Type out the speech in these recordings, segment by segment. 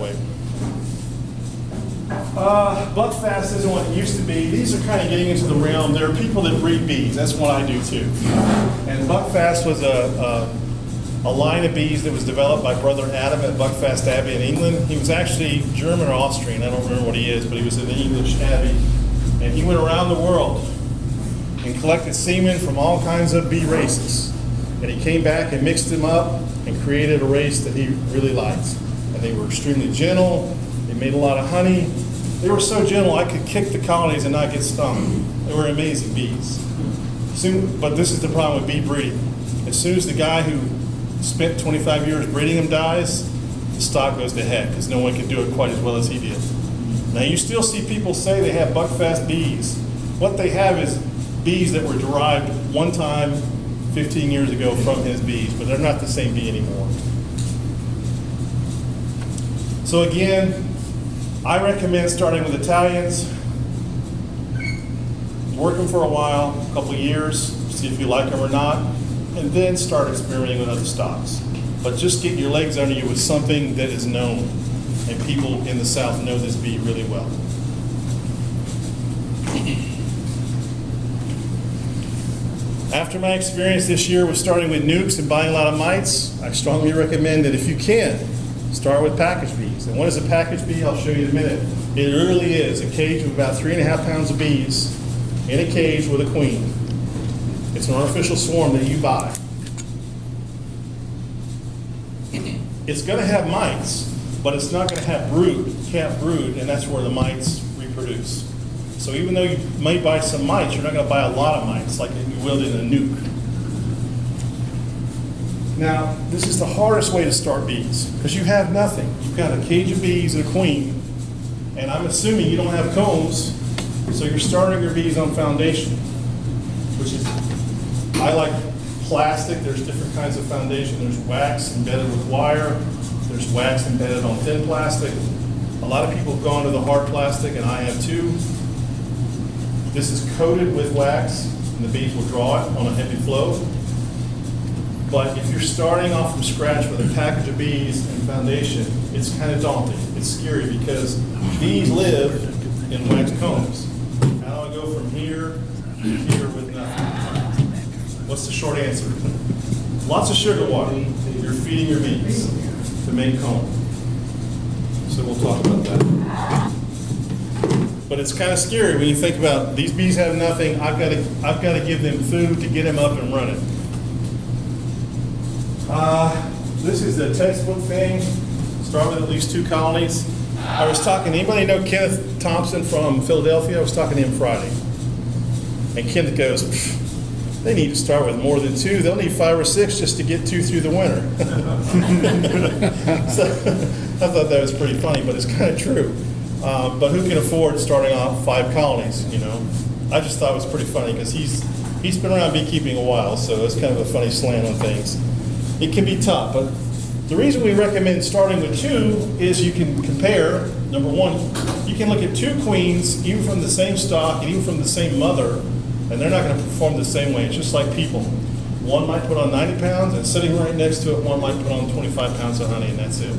that way. Buckfast isn't what it used to be. These are kind of getting into the realm. There are people that breed bees. That's what I do too. And Buckfast was a line of bees that was developed by Brother Adam at Buckfast Abbey in England. He was actually German or Austrian. I don't remember what he is, but he was in the English abbey. And he went around the world and collected semen from all kinds of bee races. And he came back and mixed them up and created a race that he really liked. And they were extremely gentle. They made a lot of honey. They were so gentle I could kick the colonies and not get stung. They were amazing bees. But this is the problem with bee breeding. As soon as the guy who spent 25 years breeding them dies, the stock goes to heck because no one can do it quite as well as he did. Now you still see people say they have Buckfast bees. What they have is bees that were derived one time 15 years ago from his bees, but they're not the same bee anymore. So again, I recommend starting with Italians, work them for a while, a couple of years, see if you like them or not, and then start experimenting with other stocks. But just get your legs under you with something that is known, and people in the South know this bee really well. After my experience this year with starting with nukes and buying a lot of mites, I strongly recommend that if you can, start with package bees. And what is a package bee? I'll show you in a minute. It really is a cage of about 3.5 pounds of bees in a cage with a queen. It's an artificial swarm that you buy. It's going to have mites, but it's not going to have brood. It can't brood, and that's where the mites reproduce. So even though you may buy some mites, you're not going to buy a lot of mites like you will in a nuke. Now, this is the hardest way to start bees because you have nothing. You've got a cage of bees and a queen, and I'm assuming you don't have combs, so you're starting your bees on foundation, which is, I like plastic. There's different kinds of foundation. There's wax embedded with wire. There's wax embedded on thin plastic. A lot of people have gone to the hard plastic, and I have too. This is coated with wax, and the bees will draw it on a heavy flow. But if you're starting off from scratch with a package of bees and foundation, it's kind of daunting. It's scary because bees live in wax combs. How do I go from here to here with nothing? What's the short answer? Lots of sugar water. You're feeding your bees to make comb. So we'll talk about that. But it's kind of scary when you think about these bees have nothing. I've got to give them food to get them up and running. This is the textbook thing. Start with at least 2 colonies. I was talking, anybody know Kenneth Thompson from Philadelphia? I was talking to him Friday. And Kenneth goes, they need to start with more than 2. They'll need 5 or 6 just to get 2 through the winter. So I thought that was pretty funny, but it's kind of true. But who can afford starting off 5 colonies, you know? I just thought it was pretty funny because he's been around beekeeping a while, so it's kind of a funny slant on things. It can be tough, but the reason we recommend starting with 2 is you can compare. Number 1, you can look at 2 queens, even from the same stock and even from the same mother, and they're not going to perform the same way. It's just like people. One might put on 90 pounds, and sitting right next to it, one might put on 25 pounds of honey, and that's it.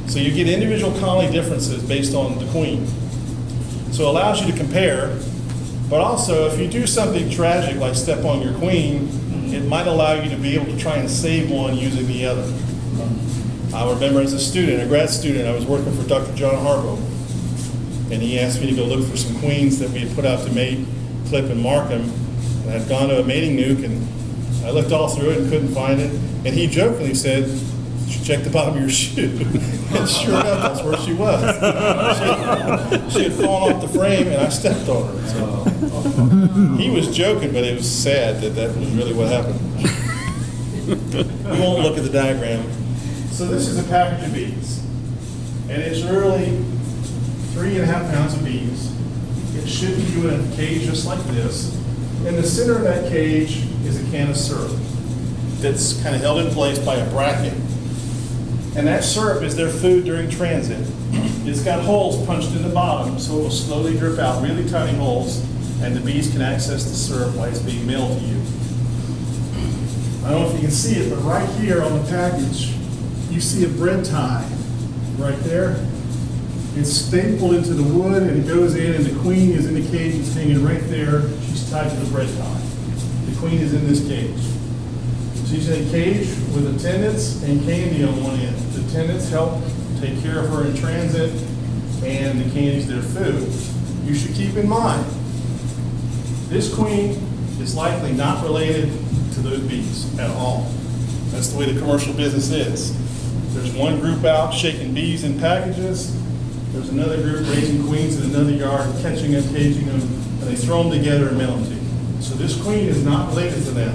So you get individual colony differences based on the queen. So it allows you to compare, but also if you do something tragic like step on your queen, it might allow you to be able to try and save one using the other. I remember as a student, a grad student, I was working for Dr. John Harbaugh, and he asked me to go look for some queens that we had put out to mate, clip, and mark them. And I'd gone to a mating nuke, and I looked all through it and couldn't find it. And he jokingly said, "You should check the bottom of your shoe." And sure enough, that's where she was. She had fallen off the frame, and I stepped on her. So he was joking, but it was sad that was really what happened. We won't look at the diagram. So this is a package of bees, and it's really 3.5 pounds of bees. It should be doing a cage just like this. In the center of that cage is a can of syrup that's kind of held in place by a bracket. And that syrup is their food during transit. It's got holes punched in the bottom, so it will slowly drip out, really tiny holes, and the bees can access the syrup while it's being mailed to you. I don't know if you can see it, but right here on the package, you see a bread tie. right there. It's stapled into the wood and it goes in, and the queen is in the cage. It's hanging right there. She's tied to the bread tie. The queen is in this cage. She's in a cage with attendants and candy on one end. The attendants help take care of her in transit, and the candy's their food. You should keep in mind, this queen is likely not related to those bees at all. That's the way the commercial business is. There's one group out shaking bees in packages. There's another group raising queens in another yard, catching them, caging them, and they throw them together and mail them to you. So this queen is not related to them.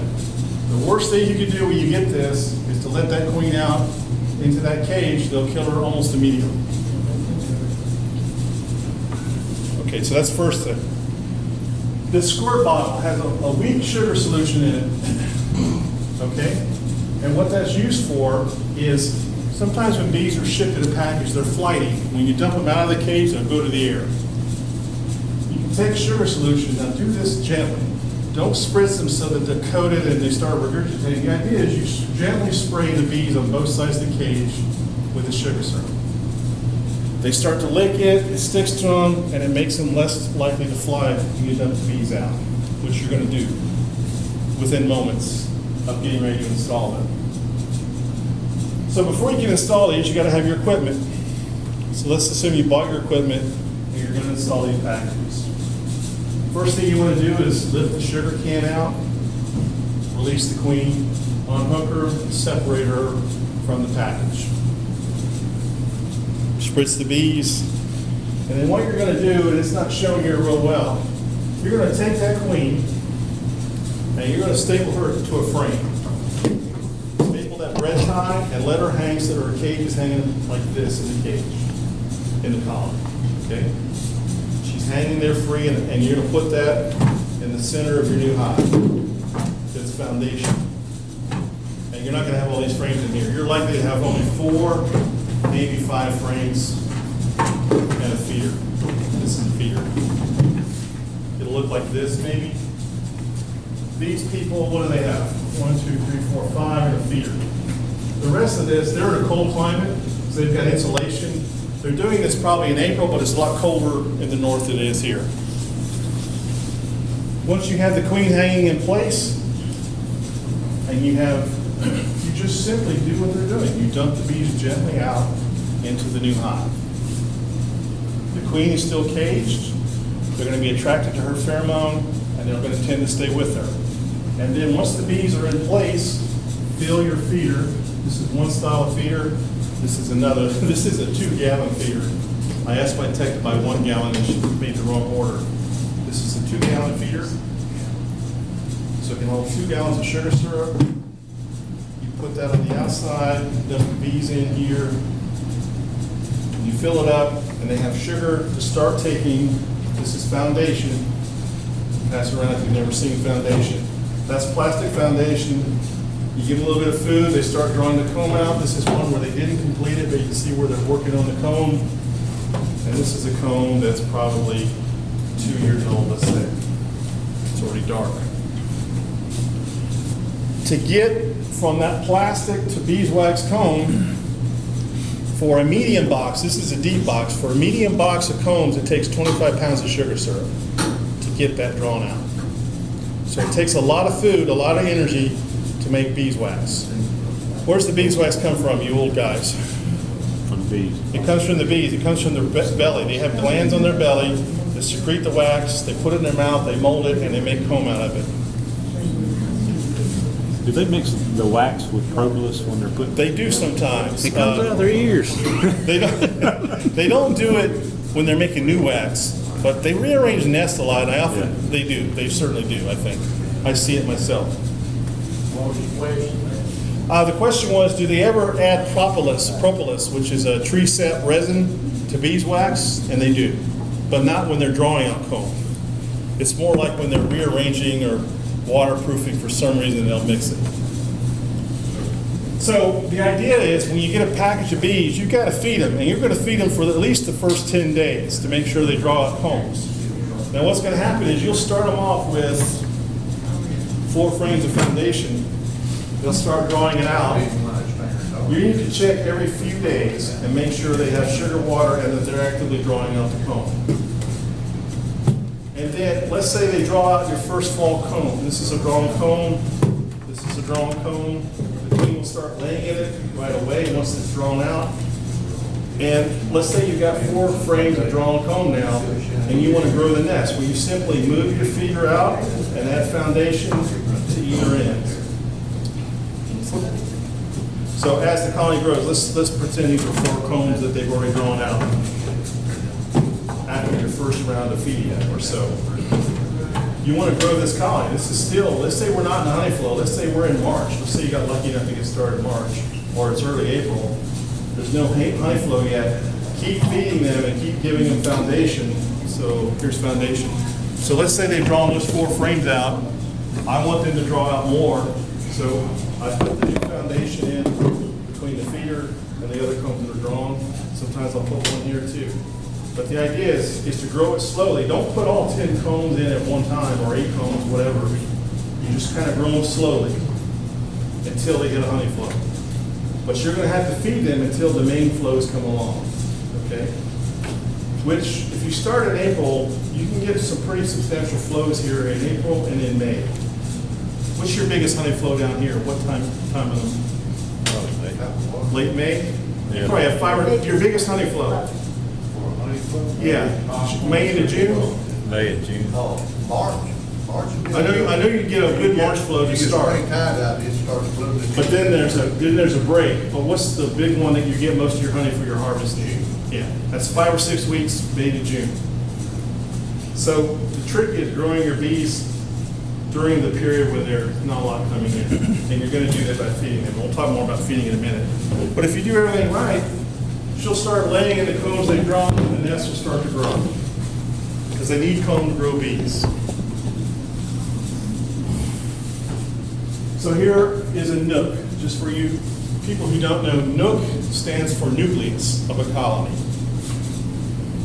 The worst thing you can do when you get this is to let that queen out into that cage. They'll kill her almost immediately. Okay, so that's the first thing. This squirt bottle has a weak sugar solution in it. Okay? And what that's used for is sometimes when bees are shipped in a package, they're flighty. When you dump them out of the cage, they'll go to the air. You can take sugar solution. Now do this gently. Don't spritz them so that they're coated and they start regurgitating. The idea is you gently spray the bees on both sides of the cage with the sugar syrup. They start to lick it, it sticks to them, and it makes them less likely to fly when you dump the bees out, which you're going to do within moments of getting ready to install them. So before you can install these, you got to have your equipment. So let's assume you bought your equipment and you're going to install these packages. First thing you want to do is lift the sugar can out, release the queen, unhook her, and separate her from the package. Spritz the bees, and then what you're going to do, and it's not shown here real well, you're going to take that queen and you're going to staple her to a frame. Staple that bread tie and let her hang so that her cage is hanging like this in the cage, in the collar. Okay? She's hanging there free, and you're going to put that in the center of your new hive. It's foundation. And you're not going to have all these frames in here. You're likely to have only 4, maybe 5 frames and a feeder. This is a feeder. It'll look like this maybe. These people, what do they have? 1, 2, 3, 4, 5, and a feeder. The rest of this, they're in a cold climate, so they've got insulation. They're doing this probably in April, but it's a lot colder in the north than it is here. Once you have the queen hanging in place, and you just simply do what they're doing. You dump the bees gently out into the new hive. The queen is still caged. They're going to be attracted to her pheromone, and they're going to tend to stay with her. And then once the bees are in place, fill your feeder. This is one style of feeder. This is another. This is a 2-gallon feeder. I asked my tech to buy 1 gallon, and she made the wrong order. This is a 2-gallon feeder. So it can hold 2 gallons of sugar syrup. Put that on the outside, dump the bees in here. You fill it up, and they have sugar to start taking. This is foundation. Pass it around if you've never seen foundation. That's plastic foundation. You give them a little bit of food, they start drawing the comb out. This is one where they didn't complete it, but you can see where they're working on the comb. And this is a comb that's probably 2 years old, let's say. It's already dark. To get from that plastic to beeswax comb, for a medium box, this is a deep box, for a medium box of combs, it takes 25 pounds of sugar syrup to get that drawn out. So it takes a lot of food, a lot of energy to make beeswax. Where's the beeswax come from, you old guys? From the bees. It comes from the bees. It comes from their belly. They have glands on their belly that secrete the wax. They put it in their mouth, they mold it, and they make comb out of it. Do they mix the wax with propolis when they're putting? They do sometimes. It comes out of their ears. They don't do it when they're making new wax, but they rearrange nests a lot, and I often, Yeah. they do. They certainly do, I think. I see it myself. The question was, do they ever add propolis, which is a tree sap resin, to beeswax? And they do, but not when they're drawing out comb. It's more like when they're rearranging or waterproofing for some reason, they'll mix it. So the idea is when you get a package of bees, you've got to feed them, and you're going to feed them for at least the first 10 days to make sure they draw out combs. Now what's going to happen is you'll start them off with 4 frames of foundation. They'll start drawing it out, You need to check every few days and make sure they have sugar water and that they're actively drawing out the comb. And then, let's say they draw out your first fall comb. This is a drawn comb. This is a drawn comb. The queen will start laying in it right away once it's drawn out. And let's say you've got 4 frames of drawn comb now, and you want to grow the nest. Well, you simply move your feeder out and add foundation to either end. So as the colony grows, let's pretend these are 4 combs that they've already drawn out after your first round of feeding or so. You want to grow this colony. This is still, let's say we're not in honey flow. Let's say we're in March. Let's say you got lucky enough to get started in March, or it's early April. There's no honey flow yet. Keep feeding them and keep giving them foundation. So here's foundation. So let's say they've drawn those 4 frames out. I want them to draw out more. So I put the new foundation in between the feeder and the other combs that are drawn. Sometimes I'll put one here too. But the idea is to grow it slowly. Don't put all 10 combs in at one time or 8 combs, whatever. You just kind of grow them slowly until they get a honey flow. But you're going to have to feed them until the main flows come along, okay? Which, if you start in April, you can get some pretty substantial flows here in April and in May. What's your biggest honey flow down here? What time of them? Late May? Yeah. You probably have 5 or your biggest honey flow. Yeah, May into June? May and June. Oh, March. I know you get a good March flow to start. Spring tide out, it starts blooming. But then there's a break. But what's the big one that you get most of your honey for your harvest? Yeah, that's 5 or 6 weeks, May to June. So the trick is growing your bees during the period when there's not a lot coming in. And you're going to do that by feeding them. We'll talk more about feeding in a minute. But if you do everything right, she'll start laying in the combs they've drawn, and the nest will start to grow. Because they need comb to grow bees. So here is a nook, just for you people who don't know. Nook stands for nucleus of a colony.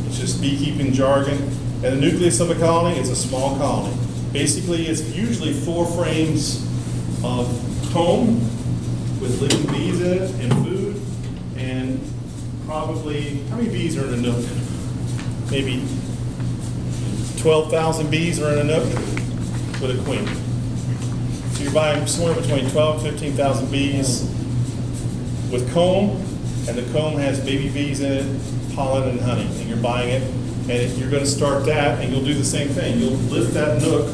It's just beekeeping jargon. And the nucleus of a colony is a small colony. Basically, it's usually 4 frames of comb with living bees in it and food, and probably, how many bees are in a nook? Maybe 12,000 bees are in a nook with a queen. So you're buying somewhere between 12 and 15,000 bees with comb, and the comb has baby bees in it, pollen and honey, and you're buying it, and you're going to start that, and you'll do the same thing. You'll lift that nook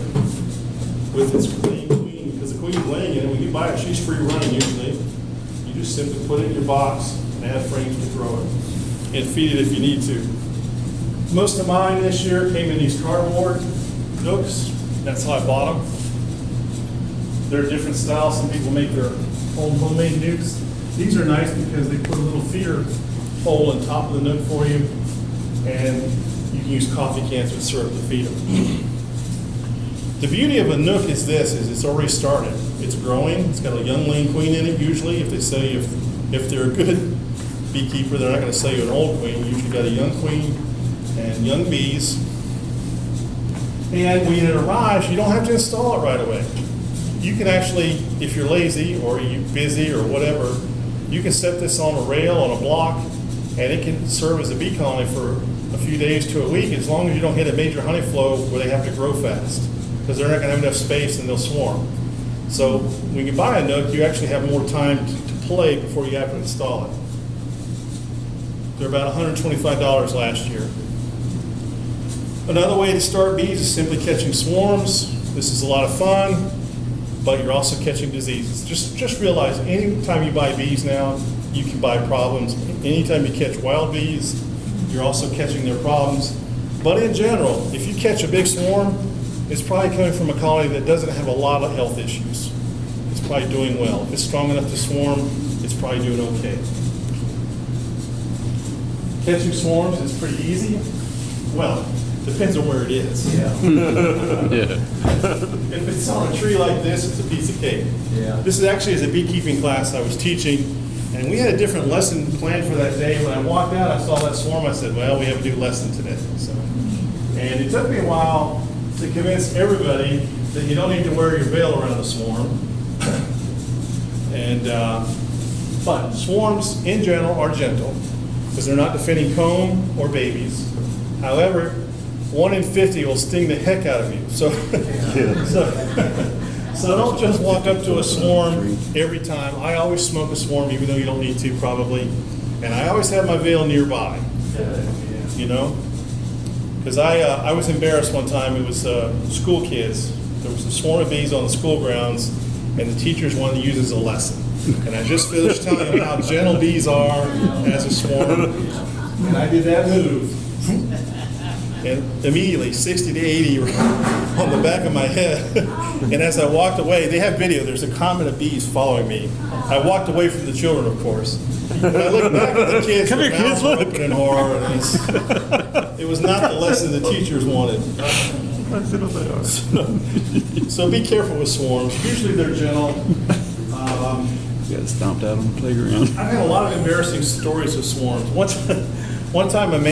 with its queen, because the queen's laying in it. When you buy it, she's free running usually. You just simply put it in your box and add frames to throw it, and feed it if you need to. Most of mine this year came in these cardboard nooks. That's how I bought them. There are different styles. Some people make their own homemade nukes. These are nice because they put a little feeder hole on top of the nook for you, and you can use coffee cans with syrup to feed them. The beauty of a nook is this, is it's already started. It's growing. It's got a young lean queen in it usually. If they sell you, if they're a good beekeeper, they're not going to sell you an old queen. You usually got a young queen and young bees. And when it arrives, you don't have to install it right away. You can actually, if you're lazy or you're busy or whatever, you can set this on a rail, on a block, and it can serve as a bee colony for a few days to a week, as long as you don't hit a major honey flow where they have to grow fast, because they're not going to have enough space and they'll swarm. So when you buy a nook, you actually have more time to play before you have to install it. They're about $125 last year. Another way to start bees is simply catching swarms. This is a lot of fun, but you're also catching diseases. Just realize anytime you buy bees now, you can buy problems. Anytime you catch wild bees, you're also catching their problems. But in general, if you catch a big swarm, it's probably coming from a colony that doesn't have a lot of health issues. It's probably doing well. If it's strong enough to swarm, it's probably doing okay. Catching swarms is pretty easy. Well, depends on where it is. Yeah. If it's on a tree like this, it's a piece of cake. Yeah. This is actually as a beekeeping class I was teaching, and we had a different lesson planned for that day. When I walked out, I saw that swarm. I said, well, we have a new lesson today. So, and it took me a while to convince everybody that you don't need to wear your veil around the swarm. And But swarms in general are gentle because they're not defending comb or babies. However, 1 in 50 will sting the heck out of you. So, so don't just walk up to a swarm every time. I always smoke a swarm, even though you don't need to probably. And I always have my veil nearby, you know? Because I was embarrassed one time. It was school kids. There was a swarm of bees on the school grounds, and the teachers wanted to use it as a lesson. And I just finished telling them how gentle bees are as a swarm. And I did that move. And immediately, 60 to 80 were on the back of my head. And as I walked away, they have video, there's a comet of bees following me. I walked away from the children, of course. But I looked back at the kids, their mouths were open in horror, and it was not the lesson the teachers wanted. So be careful with swarms. Usually they're gentle. Got stomped out on the playground. I've had a lot of embarrassing stories of swarms. One time a man